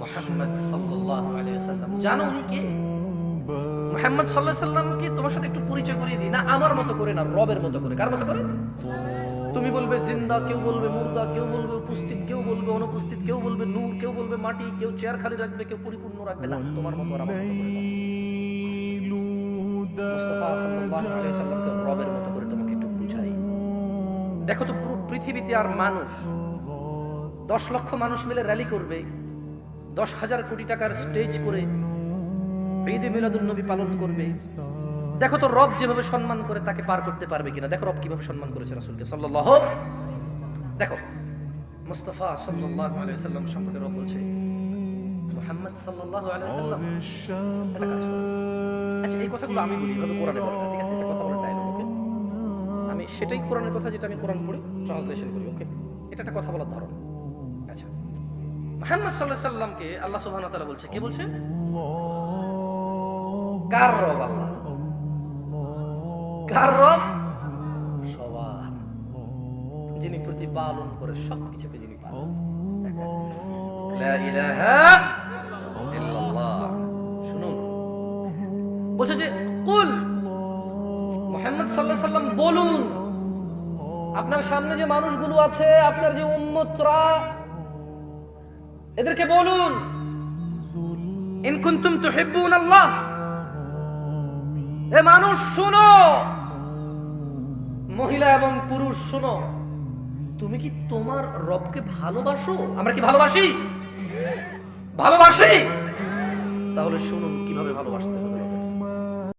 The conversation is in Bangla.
মুহাম্মদ সাল্লাল্লাহু আলাইহি ওয়াসাল্লাম। জানো উনি কে? মুহাম্মদ সাল্লাল্লাহু আলাইহি ওয়াসাল্লামকে তোমার সাথে একটু পরিচয় করিয়ে দিই না, আমার মতো করে না, রবের মতো করে। কার মতো করে? তুমি বলবে জিন্দা, কেউ বলবে মুর্দা, কেউ বলবে উপস্থিত, কেউ বলবে অনুপস্থিত, কেউ বলবে নূর, কেউ বলবে মাটি, কেউ চেয়ার খালি রাখবে, কেউ পরিপূর্ণ রাখবে। না, তোমার মতো আর আমার মতো করে না। মুস্তাফা সাল্লাল্লাহু আলাইহি ওয়াসাল্লামকে রবের মতো করে তোমাকে একটু বুঝাই। দেখো তো পুরো পৃথিবীতে আর মানুষ 10 লক্ষ মানুষ মিলে র্যালি করবে, 10,000 কোটি টাকার স্টেজ করে ঈদে মিলাদুন নবী পালন করবে। দেখো তো রব যেভাবে সম্মান করে তাকে পার করতে পারবে কিনা। দেখো রব কিভাবে সম্মান করেছে রাসূলকে সাল্লাল্লাহু। দেখো মুস্তাফা সাল্লাল্লাহু আলাইহি ওয়াসাল্লাম সম্পর্কে রব বলছে মুহাম্মদ সাল্লাল্লাহু আলাইহি ওয়াসাল্লাম এটা কাজ করে। আচ্ছা এই কথাগুলো আমি বলি এভাবে কোরআনে বলে না, ঠিক আছে? এটা কথা বলার ডায়লগ, ওকে? আমি সেটাই কোরআনের কথা যেটা আমি কোরআন পড়ি ট্রান্সলেশন করি, ওকে? এটা একটা কথা বলার ধরন। আচ্ছা মুহাম্মদ সাল্লাল্লাহু আলাইহি ওয়াসাল্লামকে আল্লাহ সুবহানাহু ওয়া তাআলা বলছে, কে বলছে? কার রব? আল্লাহ। কার রব? সবার, যিনি প্রতিপালন করে সবকিছুকে, যিনি পালন। লা ইলাহা ইল্লাল্লাহ। শুনুন, বলছে যে কুল, মুহাম্মদ সাল্লাল্লাহু আলাইহি ওয়াসাল্লাম বলুন, আপনার সামনে যে মানুষগুলো আছে, আপনার যে উম্মতরা, এদেরকে বলুন ইন কুনতুম তুহিব্বুনাল্লাহ, এ মানুষ শোনো, মহিলা এবং পুরুষ শোনো, তুমি কি তোমার রবকে ভালোবাসো? আমরা কি ভালোবাসি? ভালোবাসি? তাহলে শুনুন কিভাবে ভালোবাসতে হবে।